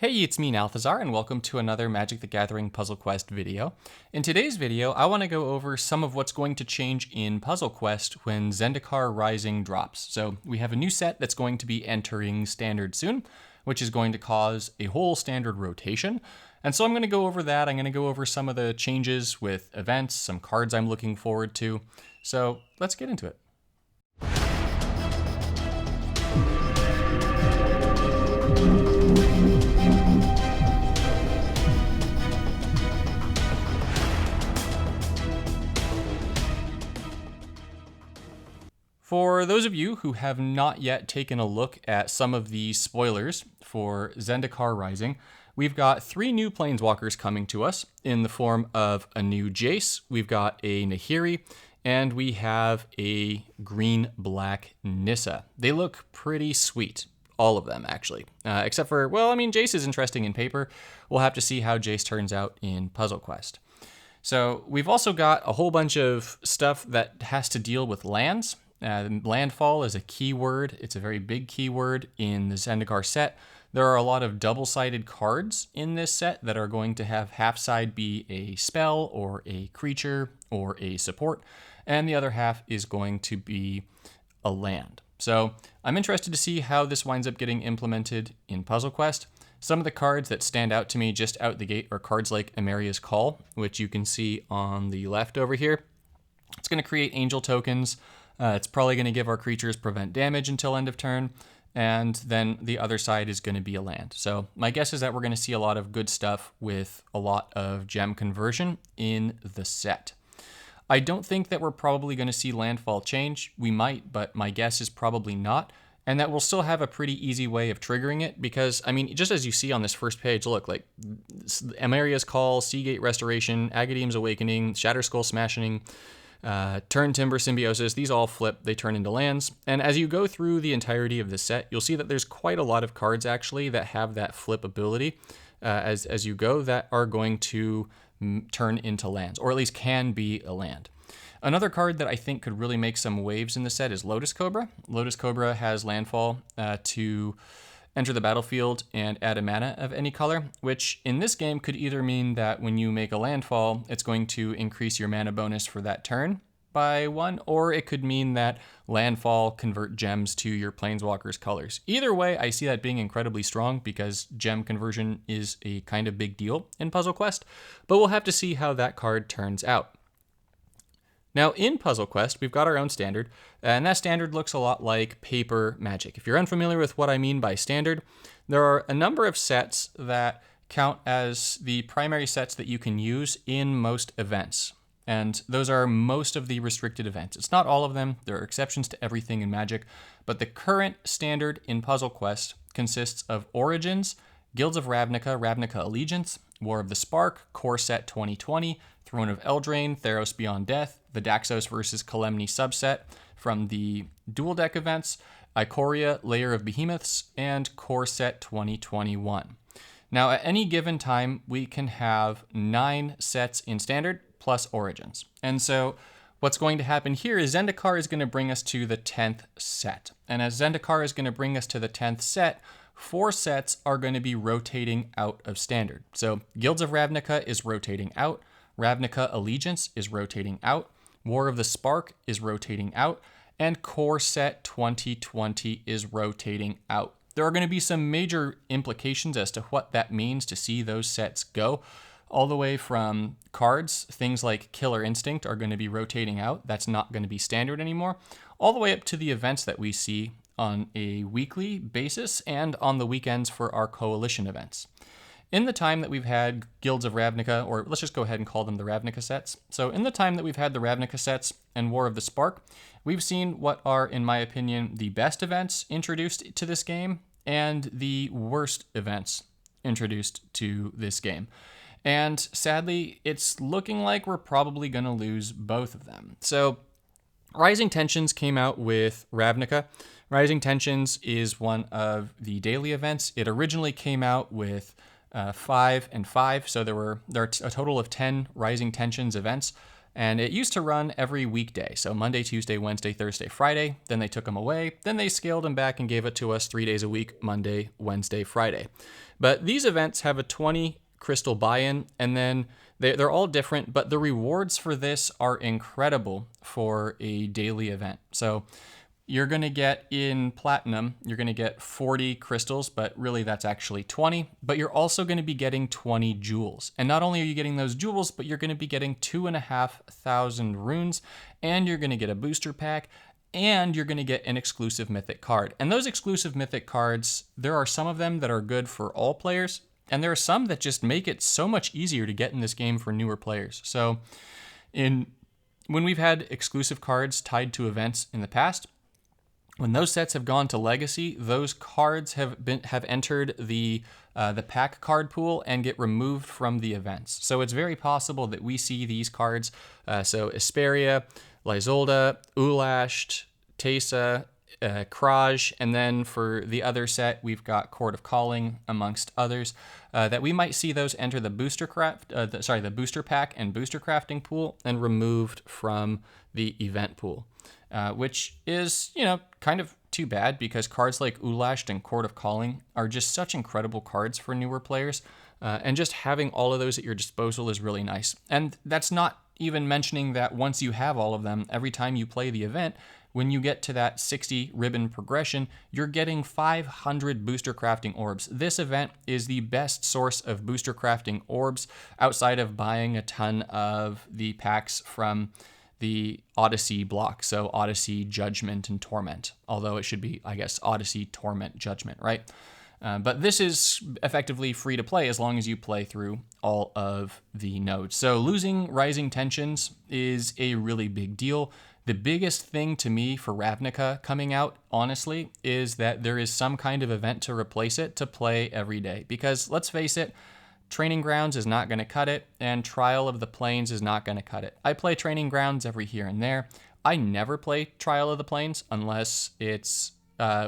Hey, it's me, Nalthazar, and welcome to another Magic the Gathering Puzzle Quest video. In today's video, I want to go over some of what's going to change in Puzzle Quest when Zendikar Rising drops. So we have a new set that's going to be entering Standard soon, which is going to cause a whole Standard rotation. And so I'm going to go over that. I'm going to go over some of the changes with events, some cards I'm looking forward to. So let's get into it. For those of you who have not yet taken a look at some of the spoilers for Zendikar Rising, we've got 3 new Planeswalkers coming to us in the form of a new Jace, we've got a Nahiri, and we have a green-black Nissa. They look pretty sweet. All of them, actually. Except for, Jace is interesting in paper. We'll have to see how Jace turns out in Puzzle Quest. So we've also got a whole bunch of stuff that has to deal with lands. Landfall is a keyword. It's a very big keyword in the Zendikar set. There are a lot of double-sided cards in this set that are going to have half side be a spell or a creature or a support, and the other half is going to be a land. So I'm interested to see how this winds up getting implemented in Puzzle Quest. Some of the cards that stand out to me just out the gate are cards like Emeria's Call, which you can see on the left over here. It's going to create angel tokens. It's probably going to give our creatures prevent damage until end of turn, and then the other side is going to be a land. So my guess is that we're going to see a lot of good stuff with a lot of gem conversion in the set. I don't think that we're probably going to see landfall change. We might, but my guess is probably not, and that we'll still have a pretty easy way of triggering it because, just as you see on this first page, look, like Emeria's Call, Seagate Restoration, Agadeem's Awakening, Shatterskull Smashing, Turn Timber Symbiosis, these all flip, they turn into lands. And as you go through the entirety of the set, you'll see that there's quite a lot of cards actually that have that flip ability as you go that are going to turn into lands, or at least can be a land. Another card that I think could really make some waves in the set is Lotus Cobra. Lotus Cobra has landfall to enter the battlefield and add a mana of any color, which in this game could either mean that when you make a landfall, it's going to increase your mana bonus for that turn by 1, or it could mean that landfall convert gems to your Planeswalker's colors. Either way, I see that being incredibly strong because gem conversion is a kind of big deal in Puzzle Quest, but we'll have to see how that card turns out. Now in Puzzle Quest, we've got our own standard, and that standard looks a lot like paper Magic. If you're unfamiliar with what I mean by standard, there are a number of sets that count as the primary sets that you can use in most events. And those are most of the restricted events. It's not all of them. There are exceptions to everything in Magic, but the current standard in Puzzle Quest consists of Origins, Guilds of Ravnica, Ravnica Allegiance, War of the Spark, Core Set 2020, Throne of Eldraine, Theros Beyond Death, the Daxos versus Kalemni subset from the Dual Deck events, Ikoria, Layer of Behemoths, and Core Set 2021. Now, at any given time, we can have 9 sets in Standard plus Origins. And so what's going to happen here is Zendikar is going to bring us to the 10th set. And as Zendikar is going to bring us to the 10th set, 4 sets are going to be rotating out of Standard. So Guilds of Ravnica is rotating out, Ravnica Allegiance is rotating out, War of the Spark is rotating out, and Core Set 2020 is rotating out. There are going to be some major implications as to what that means to see those sets go. All the way from cards, things like Killer Instinct are going to be rotating out. That's not going to be Standard anymore. All the way up to the events that we see on a weekly basis and on the weekends for our coalition events. In the time that we've had Guilds of Ravnica, or let's just go ahead and call them the Ravnica sets. So in the time that we've had the Ravnica sets and War of the Spark, we've seen what are, in my opinion, the best events introduced to this game and the worst events introduced to this game. And sadly, it's looking like we're probably going to lose both of them. So Rising Tensions came out with Ravnica. Rising Tensions is one of the daily events. It originally came out with 5 and 5, so there are a total of 10 Rising Tensions events. And it used to run every weekday. So Monday, Tuesday, Wednesday, Thursday, Friday. Then they took them away. Then they scaled them back and gave it to us 3 days a week, Monday, Wednesday, Friday. But these events have a 20 crystal buy-in, and then they're all different, but the rewards for this are incredible for a daily event. So you're going to get in Platinum, you're going to get 40 crystals, but really that's actually 20. But you're also going to be getting 20 jewels. And not only are you getting those jewels, but you're going to be getting 2,500 runes, and you're going to get a booster pack, and you're going to get an exclusive mythic card. And those exclusive mythic cards, there are some of them that are good for all players, and there are some that just make it so much easier to get in this game for newer players. So when we've had exclusive cards tied to events in the past, when those sets have gone to Legacy, those cards have entered the pack card pool and get removed from the events. So it's very possible that we see these cards, so Esperia, Lysolda, Ulashed, Teysa, Kraj, and then for the other set, we've got Court of Calling, amongst others, that we might see those enter the booster pack and booster crafting pool and removed from the event pool. Which is, kind of too bad because cards like Ulashed and Court of Calling are just such incredible cards for newer players. And just having all of those at your disposal is really nice. And that's not even mentioning that once you have all of them, every time you play the event, when you get to that 60 ribbon progression, you're getting 500 booster crafting orbs. This event is the best source of booster crafting orbs outside of buying a ton of the packs from the Odyssey block, so Odyssey, Judgment, and Torment. Although it should be, I guess, Odyssey, Torment, Judgment, right? But this is effectively free to play as long as you play through all of the nodes. So losing Rising Tensions is a really big deal. The biggest thing to me for Ravnica coming out, honestly, is that there is some kind of event to replace it to play every day. Because let's face it, Training Grounds is not going to cut it, and Trial of the Plains is not going to cut it. I play Training Grounds every here and there. I never play Trial of the Plains unless it's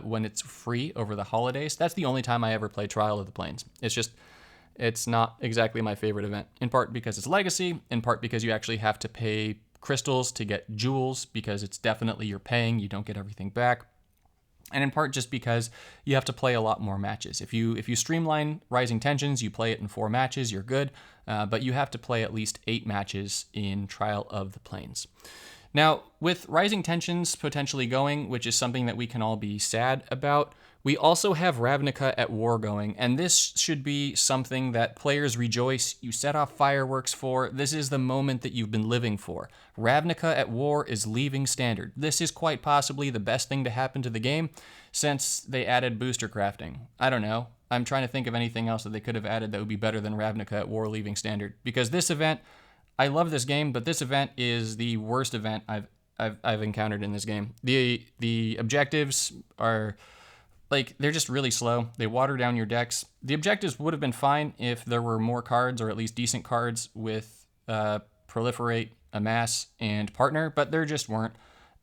when it's free over the holidays. That's the only time I ever play Trial of the Plains. It's not exactly my favorite event, in part because it's Legacy, in part because you actually have to pay crystals to get jewels, because it's definitely you're paying, you don't get everything back. And in part just because you have to play a lot more matches. If you streamline Rising Tensions, you play it in 4 matches, you're good. But you have to play at least 8 matches in Trial of the Plains. Now, with Rising Tensions potentially going, which is something that we can all be sad about, we also have Ravnica at War going, and this should be something that players rejoice, you set off fireworks for. This is the moment that you've been living for. Ravnica at War is leaving Standard. This is quite possibly the best thing to happen to the game since they added booster crafting. I don't know. I'm trying to think of anything else that they could have added that would be better than Ravnica at War leaving Standard. Because this event, I love this game, but this event is the worst event I've encountered in this game. The objectives are... they're just really slow. They water down your decks. The objectives would have been fine if there were more cards, or at least decent cards with Proliferate, Amass, and Partner, but there just weren't.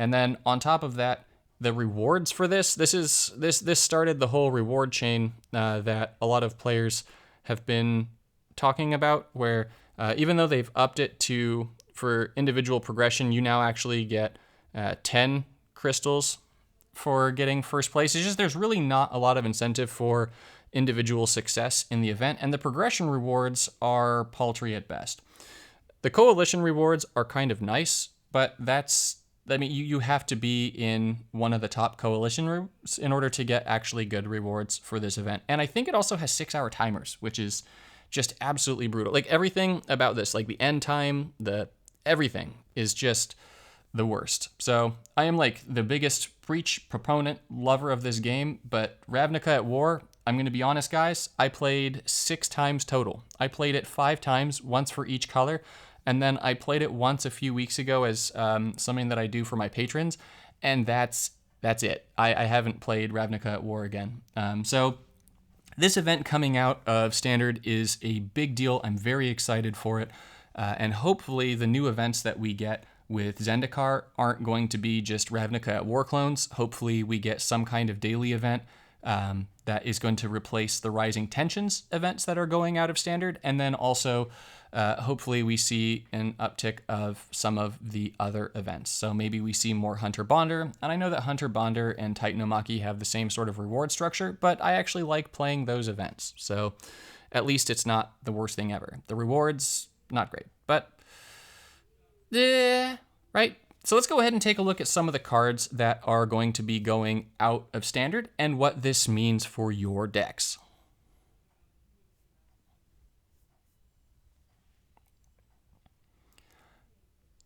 And then on top of that, the rewards for this started the whole reward chain that a lot of players have been talking about, where even though they've upped it for individual progression, you now actually get 10 crystals for getting first place. It's just there's really not a lot of incentive for individual success in the event, and the progression rewards are paltry at best. The coalition rewards are kind of nice, but you have to be in one of the top coalition groups in order to get actually good rewards for this event. And I think it also has 6-hour timers, which is just absolutely brutal. Everything about this, the end time, everything is just the worst. So I am the biggest Breach proponent, lover of this game, but Ravnica at War, I'm going to be honest, guys, I played 6 times total. I played it 5 times, once for each color, and then I played it once a few weeks ago as something that I do for my patrons, and that's it. I haven't played Ravnica at War again. So this event coming out of Standard is a big deal. I'm very excited for it, and hopefully the new events that we get with Zendikar aren't going to be just Ravnica at War clones. Hopefully we get some kind of daily event that is going to replace the Rising Tensions events that are going out of Standard, and then also hopefully we see an uptick of some of the other events. So maybe we see more Hunter Bonder. And I know that Hunter Bonder and Titanomachy have the same sort of reward structure, but I actually like playing those events. So at least it's not the worst thing ever. The rewards, not great, but right? So let's go ahead and take a look at some of the cards that are going to be going out of standard and what this means for your decks.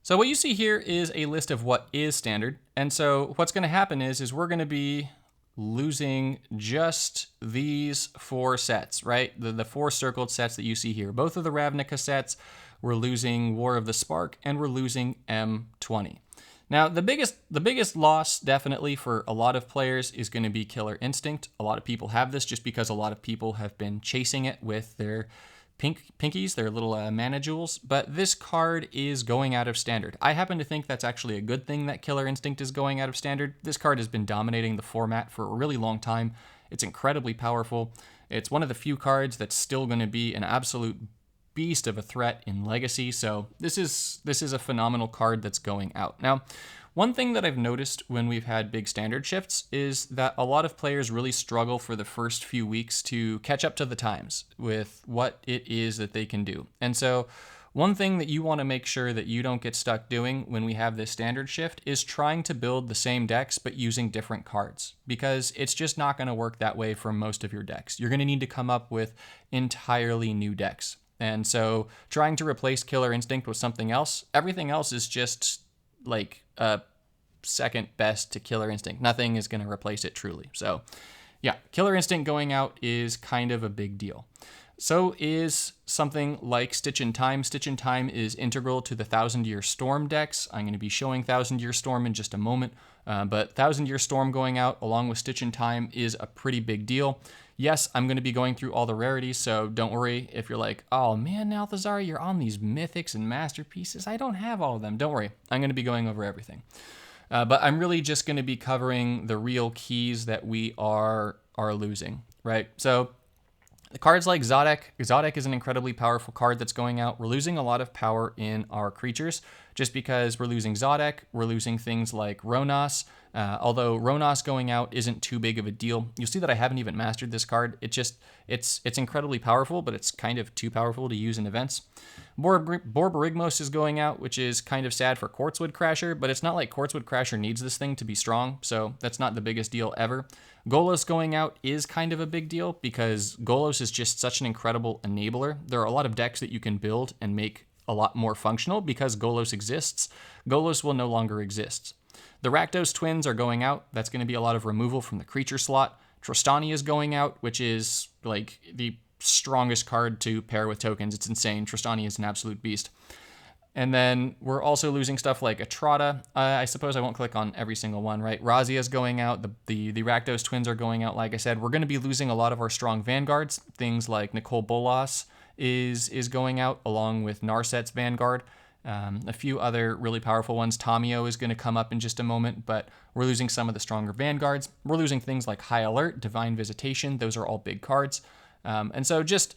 So what you see here is a list of what is standard. And so what's going to happen is we're going to be losing just these 4 sets, right? The 4 circled sets that you see here. Both of the Ravnica sets, we're losing War of the Spark, and we're losing M20. Now, the biggest loss definitely for a lot of players is going to be Killer Instinct. A lot of people have this just because a lot of people have been chasing it with their pinkies, their little mana jewels, but this card is going out of standard. I happen to think that's actually a good thing that Killer Instinct is going out of standard. This card has been dominating the format for a really long time. It's incredibly powerful. It's one of the few cards that's still going to be an absolute beast of a threat in Legacy, so this is a phenomenal card that's going out. Now, one thing that I've noticed when we've had big standard shifts is that a lot of players really struggle for the first few weeks to catch up to the times with what it is that they can do. And so one thing that you want to make sure that you don't get stuck doing when we have this standard shift is trying to build the same decks but using different cards, because it's just not going to work that way for most of your decks. You're going to need to come up with entirely new decks. And so trying to replace Killer Instinct with something else, everything else is just like a second best to Killer Instinct. Nothing is going to replace it truly. So yeah, Killer Instinct going out is kind of a big deal. So is something like Stitch in Time. Stitch in Time is integral to the Thousand Year Storm decks. I'm going to be showing Thousand Year Storm in just a moment, but Thousand Year Storm going out along with Stitch in Time is a pretty big deal. Yes, I'm going to be going through all the rarities, so don't worry if you're like, oh man, Althazar, you're on these mythics and masterpieces. I don't have all of them. Don't worry. I'm going to be going over everything. But I'm really just going to be covering the real keys that we are losing, right? So the cards like Zodek. Zodek is an incredibly powerful card that's going out. We're losing a lot of power in our creatures just because we're losing Zodek. We're losing things like Ronas. Although Ronas going out isn't too big of a deal. You'll see that I haven't even mastered this card. It's incredibly powerful, but it's kind of too powerful to use in events. Borborygmos is going out, which is kind of sad for Quartzwood Crasher, but it's not like Quartzwood Crasher needs this thing to be strong, so that's not the biggest deal ever. Golos going out is kind of a big deal because Golos is just such an incredible enabler. There are a lot of decks that you can build and make a lot more functional because Golos exists. Golos will no longer exist. The Rakdos twins are going out. That's going to be a lot of removal from the creature slot. Trostani is going out, which is like the strongest card to pair with tokens. It's insane. Trostani is an absolute beast. And then we're also losing stuff like Atrata. I suppose I won't click on every single one, right? Razia is going out. The Rakdos twins are going out. Like I said, we're going to be losing a lot of our strong vanguards. Things like Nicole Bolas is going out along with Narset's Vanguard. A few other really powerful ones. Tamio is going to come up in just a moment, but we're losing some of the stronger vanguards. We're losing things like High Alert, Divine Visitation. Those are all big cards. And so just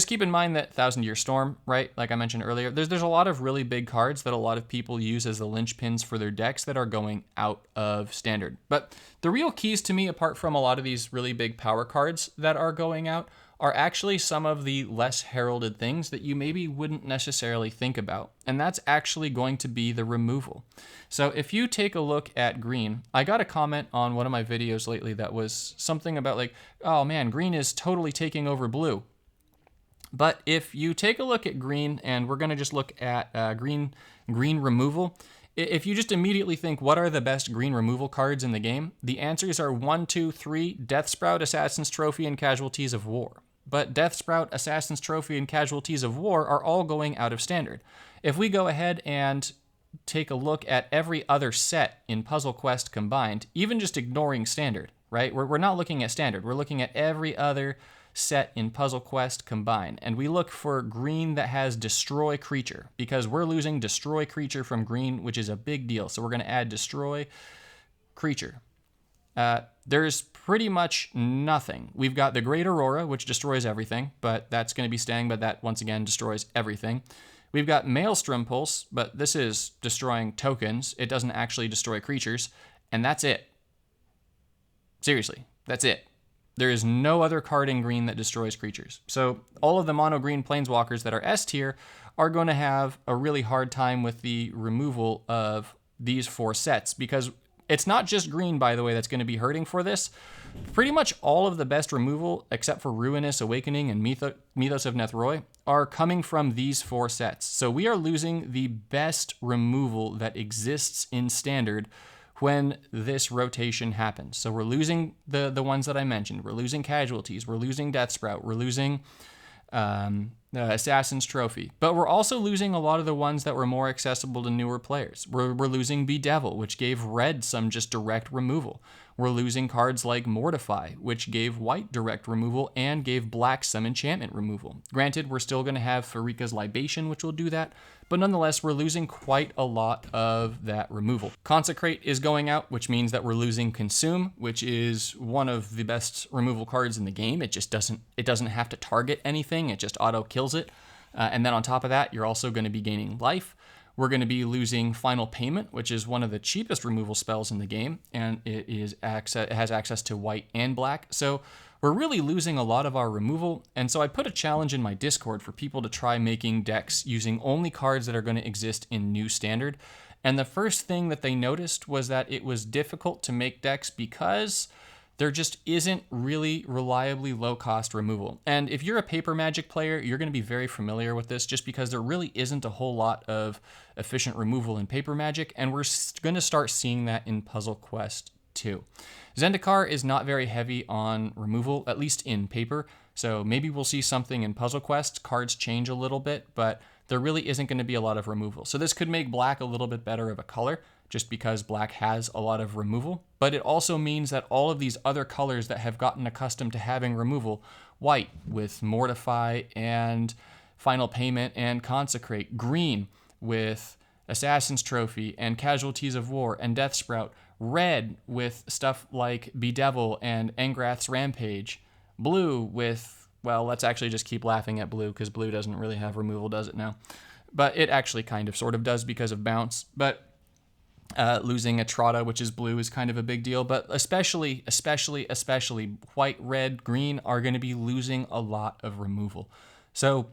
keep in mind that Thousand Year Storm, right? Like I mentioned earlier, there's a lot of really big cards that a lot of people use as the linchpins for their decks that are going out of standard. But the real keys to me, apart from a lot of these really big power cards that are going out, are actually some of the less heralded things that you maybe wouldn't necessarily think about. And that's actually going to be the removal. So if you take a look at green, I got a comment on one of my videos lately that was something about like, oh man, green is totally taking over blue. But if you take a look at green, and we're going to just look at green removal, if you just immediately think, what are the best green removal cards in the game? The answers are 1, 2, 3, Death Sprout, Assassin's Trophy, and Casualties of War. But Death Sprout, Assassin's Trophy, and Casualties of War are all going out of standard. If we go ahead and take a look at every other set in Puzzle Quest combined, even just ignoring standard, right? We're not looking at standard. We're looking at every other set in Puzzle Quest combined. And we look for green that has Destroy Creature, because we're losing Destroy Creature from green, which is a big deal. So we're going to add Destroy Creature. there's pretty much nothing. We've got the Great Aurora, which destroys everything, but that's going to be staying, but that once again destroys everything. We've got Maelstrom Pulse, but this is destroying tokens. It doesn't actually destroy creatures, and that's it. Seriously, that's it. There is no other card in green that destroys creatures. So all of the mono green planeswalkers that are S tier are going to have a really hard time with the removal of these 4 sets, because it's not just green, by the way, that's going to be hurting for this. Pretty much all of the best removal, except for Ruinous Awakening and Mythos of Nethroi, are coming from these 4 sets. So we are losing the best removal that exists in Standard when this rotation happens. So we're losing the ones that I mentioned. We're losing Casualties. We're losing Deathsprout. We're losing Assassin's Trophy. But we're also losing a lot of the ones that were more accessible to newer players. We're losing Bedevil, which gave red some just direct removal. We're losing cards like Mortify, which gave white direct removal and gave black some enchantment removal. Granted, we're still going to have Farika's Libation, which will do that, but nonetheless, we're losing quite a lot of that removal. Consecrate is going out, which means that we're losing Consume, which is one of the best removal cards in the game. It just doesn't have to target anything. It just auto kills it. And then on top of that, you're also going to be gaining life. We're going to be losing Final Payment, which is one of the cheapest removal spells in the game, and it has access to white and black. So we're really losing a lot of our removal, and so I put a challenge in my Discord for people to try making decks using only cards that are going to exist in New Standard. And the first thing that they noticed was that it was difficult to make decks because there just isn't really reliably low-cost removal. And if you're a Paper Magic player, you're going to be very familiar with this just because there really isn't a whole lot of efficient removal in Paper Magic, and we're going to start seeing that in Puzzle Quest too. Zendikar is not very heavy on removal, at least in paper, so maybe we'll see something in Puzzle Quest. Cards change a little bit, but there really isn't going to be a lot of removal. So this could make black a little bit better of a color, just because black has a lot of removal, but it also means that all of these other colors that have gotten accustomed to having removal, white with Mortify and Final Payment and Consecrate, green with Assassin's Trophy and Casualties of War and Deathsprout, red with stuff like Bedevil and Angrath's Rampage, blue with, well, let's actually just keep laughing at blue because blue doesn't really have removal, does it now? But it actually kind of sort of does because of bounce, but losing Atrata, which is blue, is kind of a big deal, but especially white, red, green are going to be losing a lot of removal. So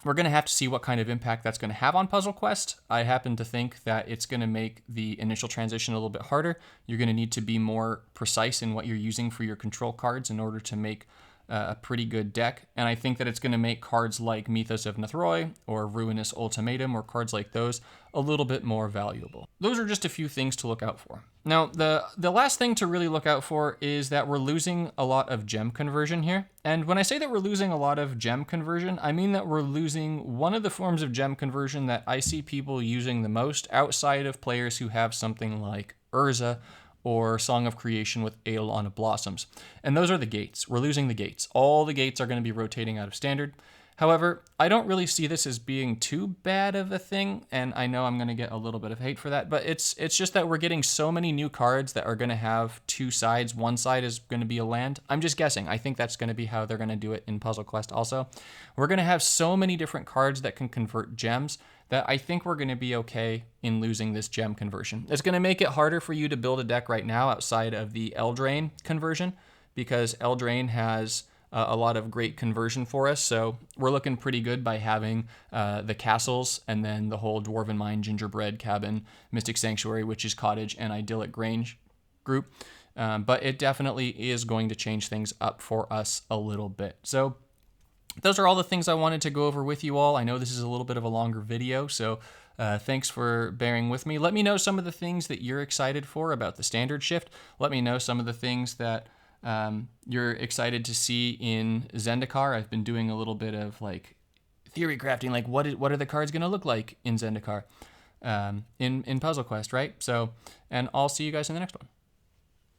we're going to have to see what kind of impact that's going to have on Puzzle Quest. I happen to think that it's going to make the initial transition a little bit harder. You're going to need to be more precise in what you're using for your control cards in order to make a pretty good deck, and I think that it's going to make cards like Mythos of Nethroi or Ruinous Ultimatum or cards like those a little bit more valuable. Those are just a few things to look out for. Now, the last thing to really look out for is that we're losing a lot of gem conversion here. And when I say that we're losing a lot of gem conversion, I mean that we're losing one of the forms of gem conversion that I see people using the most outside of players who have something like Urza or Song of Creation with Eidolon of Blossoms. And those are the gates. We're losing the gates. All the gates are going to be rotating out of Standard. However, I don't really see this as being too bad of a thing, and I know I'm going to get a little bit of hate for that, but it's just that we're getting so many new cards that are going to have two sides. One side is going to be a land. I'm just guessing. I think that's going to be how they're going to do it in Puzzle Quest also. We're going to have so many different cards that can convert gems that I think we're going to be okay in losing this gem conversion. It's going to make it harder for you to build a deck right now outside of the Eldraine conversion, because Eldraine has a lot of great conversion for us. So we're looking pretty good by having the castles and then the whole Dwarven Mine, Gingerbread Cabin, Mystic Sanctuary, Witch's Cottage, and Idyllic Grange group. But it definitely is going to change things up for us a little bit. So those are all the things I wanted to go over with you all. I know this is a little bit of a longer video, so thanks for bearing with me. Let me know some of the things that you're excited for about the standard shift. Let me know some of the things that you're excited to see in Zendikar. I've been doing a little bit of like theory crafting, like what are the cards going to look like in Zendikar in Puzzle Quest, right? So, and I'll see you guys in the next one.